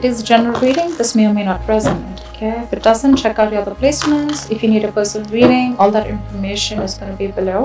It is a general reading. This may or may not resonate. Okay, if it doesn't, check out your other placements. If you need a personal reading, all that information is going to be below.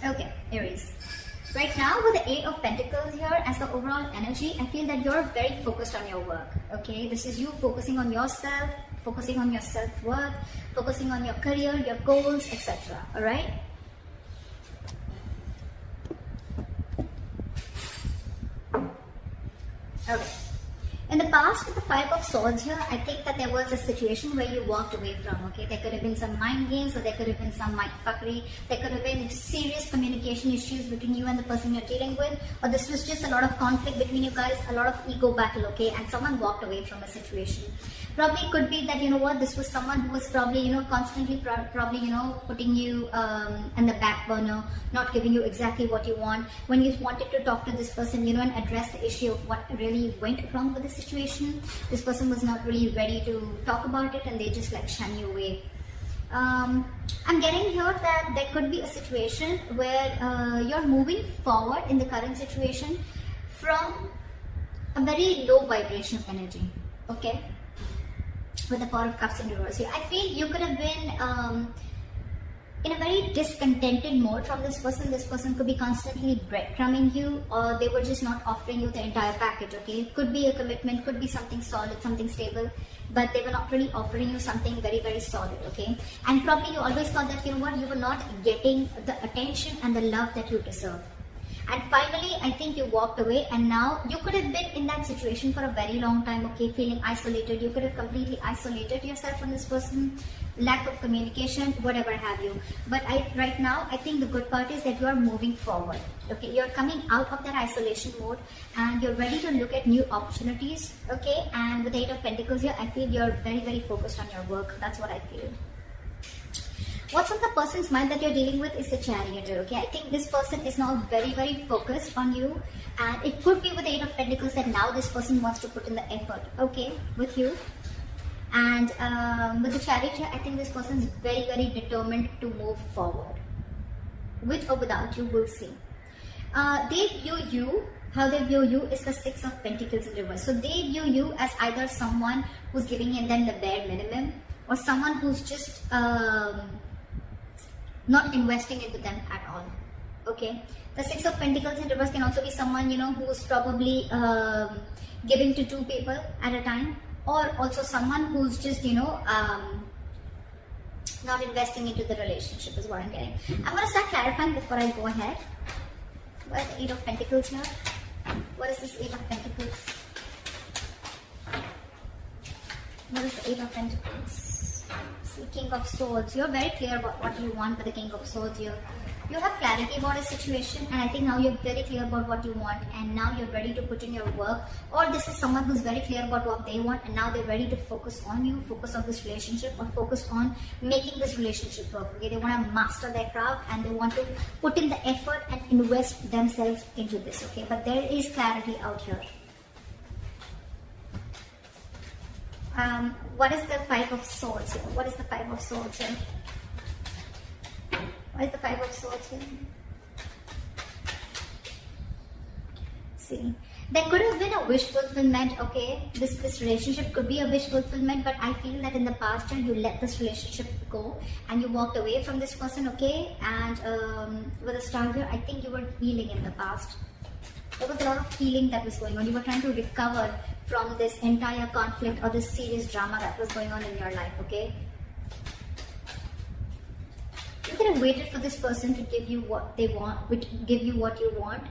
Okay, Aries. Right now with the Eight of Pentacles here as the overall energy, I feel that you're very focused on your work. Okay, this is you focusing on yourself, focusing on your self-worth, focusing on your career, your goals, etc. Alright? Okay. In the past, with the Five of Swords here, I think that there was a situation where you walked away from, okay? There could have been some mind games, or there could have been some mind fuckery. There could have been serious communication issues between you and the person you're dealing with, or this was just a lot of conflict between you guys, a lot of ego battle, okay? And someone walked away from a situation. Probably could be that, you know what, this was someone who was probably, you know, constantly probably, you know, putting you in the back burner, not giving you exactly what you want. When you wanted to talk to this person, you know, and address the issue of what really went wrong with the situation, this person was not really ready to talk about it and they just like shun you away. I'm getting here that there could be a situation where you're moving forward in the current situation from a very low vibration energy, okay? With the Four of Cups in reverse here, I feel you could have been in a very discontented mode from this person. This person could be constantly breadcrumbing you, or they were just not offering you the entire package, okay? Could be a commitment, could be something solid, something stable, but they were not really offering you something very, very solid, okay? And probably you always thought that, you know what, you were not getting the attention and the love that you deserve. And finally, I think you walked away, and now you could have been in that situation for a very long time, okay, feeling isolated. You could have completely isolated yourself from this person, lack of communication, whatever have you. But right now, I think the good part is that you are moving forward, okay? You're coming out of that isolation mode and you're ready to look at new opportunities, okay? And with the Eight of Pentacles here, I feel you're very, very focused on your work. That's what I feel. What's on the person's mind that you're dealing with is the Chariot, okay? I think this person is now very, very focused on you, and it could be with the Eight of Pentacles that now this person wants to put in the effort, okay, with you. And with the Chariot here, I think this person is very, very determined to move forward. With or without you, we'll see. They view you, how they view you is the Six of Pentacles in reverse. So they view you as either someone who's giving them the bare minimum, or someone who's just not investing into them at all, okay? The Six of Pentacles in reverse can also be someone, you know, who's probably giving to two people at a time, or also someone who's just, you know, not investing into the relationship is what I'm getting. I'm going to start clarifying before I go ahead. What is the Eight of Pentacles here? What is this Eight of Pentacles? What is the Eight of Pentacles? King of Swords. You're very clear about what you want with the King of Swords here. You have clarity about a situation, and I think now you're very clear about what you want, and now you're ready to put in your work. Or this is someone who's very clear about what they want, and now they're ready to focus on you, focus on this relationship, or focus on making this relationship work, okay? They want to master their craft and they want to put in the effort and invest themselves into this, okay? But there is clarity out here. What is the Five of Swords here? What is the Five of Swords here? What is the Five of Swords here? See, there could have been a wish fulfillment, okay? This relationship could be a wish fulfillment, but I feel that in the past year you let this relationship go and you walked away from this person, okay? And with a star here, I think you were healing in the past. There was a lot of healing that was going on. You were trying to recover from this entire conflict or this serious drama that was going on in your life, okay? You could have waited for this person to give you what they want, give you what you want.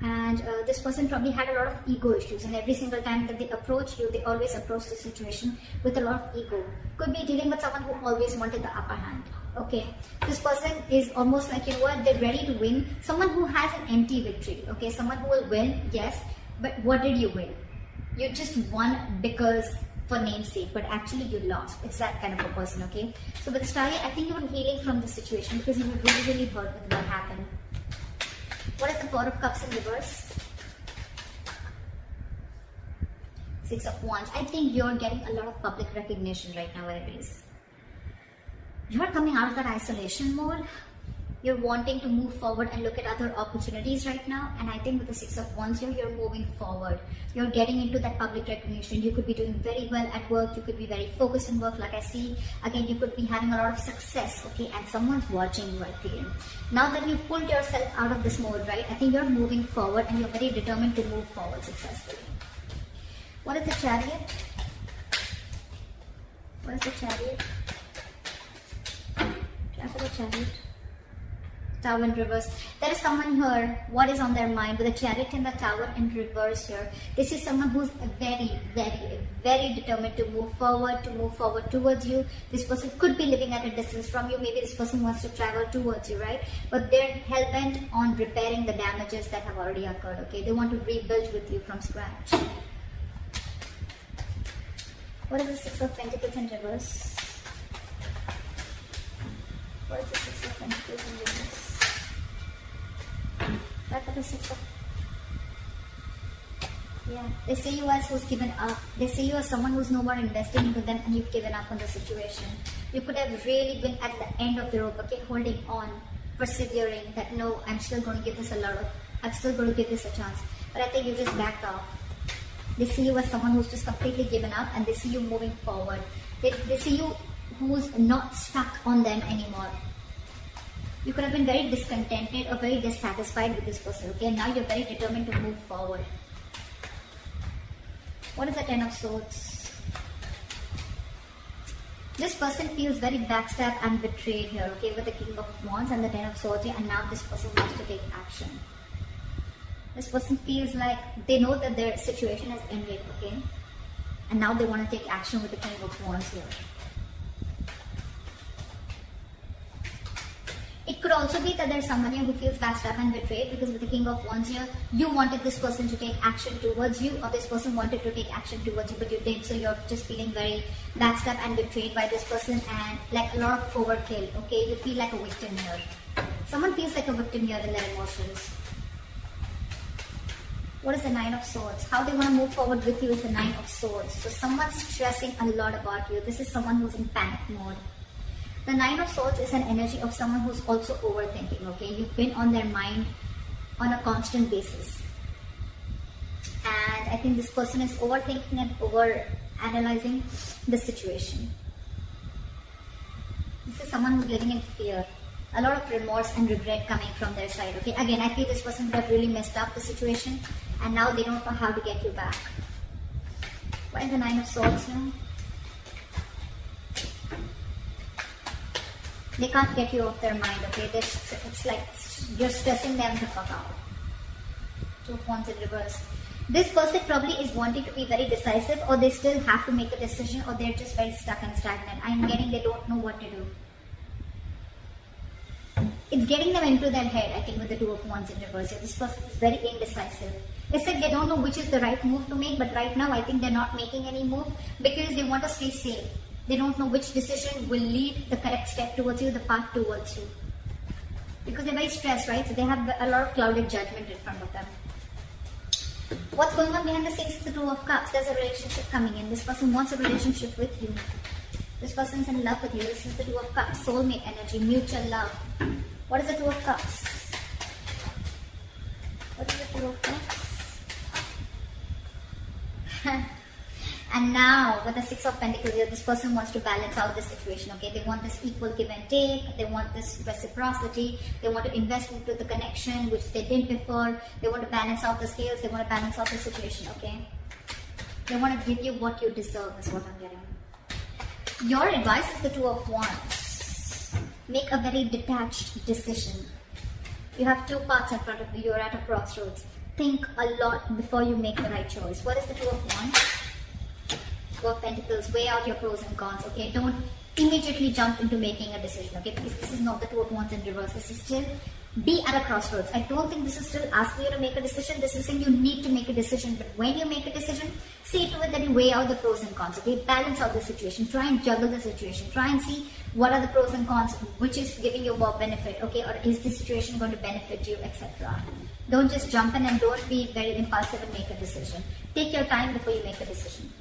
And this person probably had a lot of ego issues, and every single time that they approach you, they always approach the situation with a lot of ego. Could be dealing with someone who always wanted the upper hand, okay? This person is almost like, you know what, they're ready to win. Someone who has an empty victory, okay? Someone who will win, yes, but what did you win? You just won because for namesake, but actually you lost. It's that kind of a person, okay? So with Starry, I think you were healing from this situation because you were really, really hurt with what happened. What is the Four of Cups in reverse? Six of Wands. I think you're getting a lot of public recognition right now, Aries. You're coming out of that isolation mode You're wanting to move forward and look at other opportunities right now. And I think with the Six of Wands here, you're moving forward. You're getting into that public recognition. You could be doing very well at work. You could be very focused in work, like I see. Again, you could be having a lot of success, okay? And someone's watching you, I feel. Now that you pulled yourself out of this mode, right? I think you're moving forward and you're very determined to move forward successfully. What is the Chariot? What is the Chariot? Try for the Chariot. Tower in reverse. There is someone here, what is on their mind with the Chariot and the Tower in reverse here. This is someone who's very, very, very determined to move forward towards you. This person could be living at a distance from you. Maybe this person wants to travel towards you, right? But they're hell-bent on repairing the damages that have already occurred, okay? They want to rebuild with you from scratch. What is the Six of Pentacles in reverse? What is the Six of Pentacles in reverse? Back at the Six of... Yeah, they see you as who's given up. They see you as someone who's no more investing into them and you've given up on the situation. You could have really been at the end of the rope, okay, holding on, persevering, that no, I'm still going to give this a chance. But I think you just backed off. They see you as someone who's just completely given up and they see you moving forward. They see you who's not stuck on them anymore. You could have been very discontented or very dissatisfied with this person, okay? And now you're very determined to move forward. What is the Ten of Swords? This person feels very backstabbed and betrayed here, okay? With the King of Wands and the Ten of Swords here, and now this person wants to take action. This person feels like they know that their situation has ended, okay? And now they want to take action with the King of Wands here. It could also be that there's someone here who feels backstabbed and betrayed, because with the King of Wands here, you wanted this person to take action towards you, or this person wanted to take action towards you, but you didn't. So you're just feeling very backstabbed and betrayed by this person, and like a lot of overkill, okay? You feel like a victim here. Someone feels like a victim here in their emotions. What is the Nine of Swords? How they want to move forward with you is the Nine of Swords. So someone's stressing a lot about you. This is someone who's in panic mode. The Nine of Swords is an energy of someone who's also overthinking, okay? You've been on their mind on a constant basis. And I think this person is overthinking and over-analyzing the situation. This is someone who's living in fear. A lot of remorse and regret coming from their side, okay? Again, I feel this person would have really messed up the situation and now they don't know how to get you back. What is the Nine of Swords now? They can't get you off their mind, okay? It's like you're stressing them the fuck out. Two of Wands in reverse. This person probably is wanting to be very decisive, or they still have to make a decision, or they're just very stuck and stagnant. I'm getting they don't know what to do. It's getting them into their head, I think, with the Two of Wands in reverse. This person is very indecisive. It's like they don't know which is the right move to make, but right now I think they're not making any move because they want to stay safe. They don't know which decision will lead the correct step towards you, the path towards you. Because they're very stressed, right? So they have a lot of clouded judgment in front of them. What's going on behind the scenes is the Two of Cups. There's a relationship coming in. This person wants a relationship with you. This person's in love with you. This is the Two of Cups. Soulmate energy, mutual love. What is the Two of Cups? What is the Two of Cups? And now, with the Six of Pentacles here, this person wants to balance out the situation, okay? They want this equal give and take. They want this reciprocity. They want to invest into the connection, which they didn't before. They want to balance out the scales. They want to balance out the situation, okay? They want to give you what you deserve, is what I'm getting. Your advice is the Two of Wands. Make a very detached decision. You have two paths in front of you. You're at a crossroads. Think a lot before you make the right choice. What is the Two of Wands? Two of Pentacles. Weigh out your pros and cons, okay? Don't immediately jump into making a decision, okay? Because this is not the Two of Wands in reverse. This is still be at a crossroads. I don't think this is still asking you to make a decision. This is saying you need to make a decision. But when you make a decision, see to it that you weigh out the pros and cons, okay? Balance out the situation. Try and juggle the situation. Try and see what are the pros and cons, which is giving you more benefit, okay? Or is the situation going to benefit you, etc. Don't just jump in and don't be very impulsive and make a decision. Take your time before you make a decision.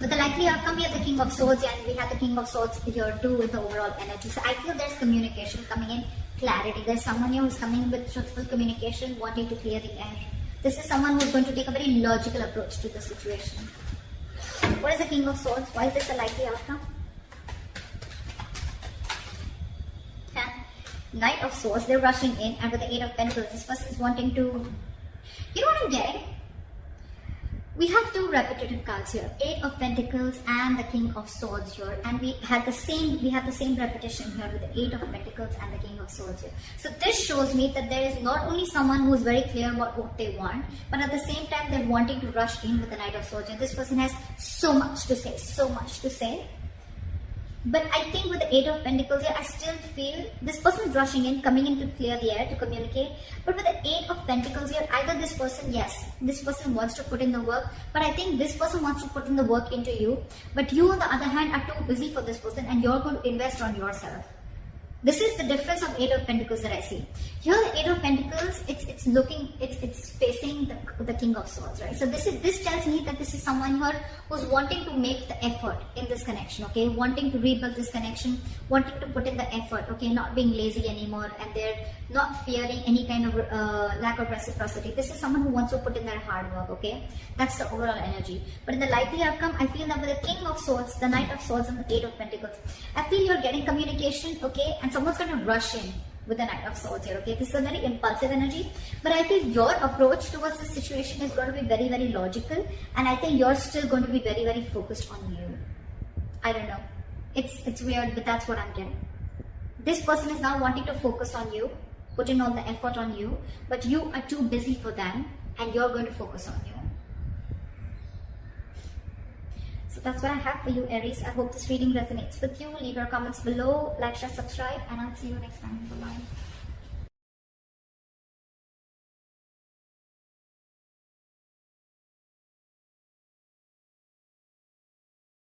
With the likely outcome, we have the King of Swords, and we have the King of Swords here too with the overall energy. So I feel there's communication coming in, clarity. There's someone here who's coming with truthful communication, wanting to clear the air. This is someone who's going to take a very logical approach to the situation. What is the King of Swords? Why is this a likely outcome? Knight of Swords, they're rushing in, and with the Eight of Pentacles, this person is wanting to, you know what I'm getting? We have two repetitive cards here, Eight of Pentacles and the King of Swords here, and we have the same repetition here with the Eight of Pentacles and the King of Swords here. So this shows me that there is not only someone who is very clear about what they want, but at the same time they're wanting to rush in with the Knight of Swords. And this person has so much to say. But I think with the Eight of Pentacles here, I still feel this person is rushing in, coming in to clear the air, to communicate. But with the Eight of Pentacles here, either this person wants to put in the work, but I think this person wants to put in the work into you. But you, on the other hand, are too busy for this person, and you're going to invest on yourself. This is the difference of Eight of Pentacles that I see. Here, the Eight of Pentacles, it's facing the King of Swords, right? So this tells me that this is someone here who's wanting to make the effort in this connection, okay? Wanting to rebuild this connection, wanting to put in the effort, okay? Not being lazy anymore, and they're not fearing any kind of lack of reciprocity. This is someone who wants to put in their hard work, okay? That's the overall energy. But in the likely outcome, I feel that with the King of Swords, the Knight of Swords, and the Eight of Pentacles, I feel you're getting communication, okay? And someone's going to rush in with the Knight of Swords here, okay? This is a very impulsive energy, but I feel your approach towards this situation is going to be very, very logical, and I think you're still going to be very, very focused on you. I don't know. It's weird, but that's what I'm getting. This person is now wanting to focus on you, put in all the effort on you, but you are too busy for them, and you're going to focus on you. So that's what I have for you, Aries. I hope this reading resonates with you. Leave your comments below, like, share, subscribe, and I'll see you next time. Bye-bye.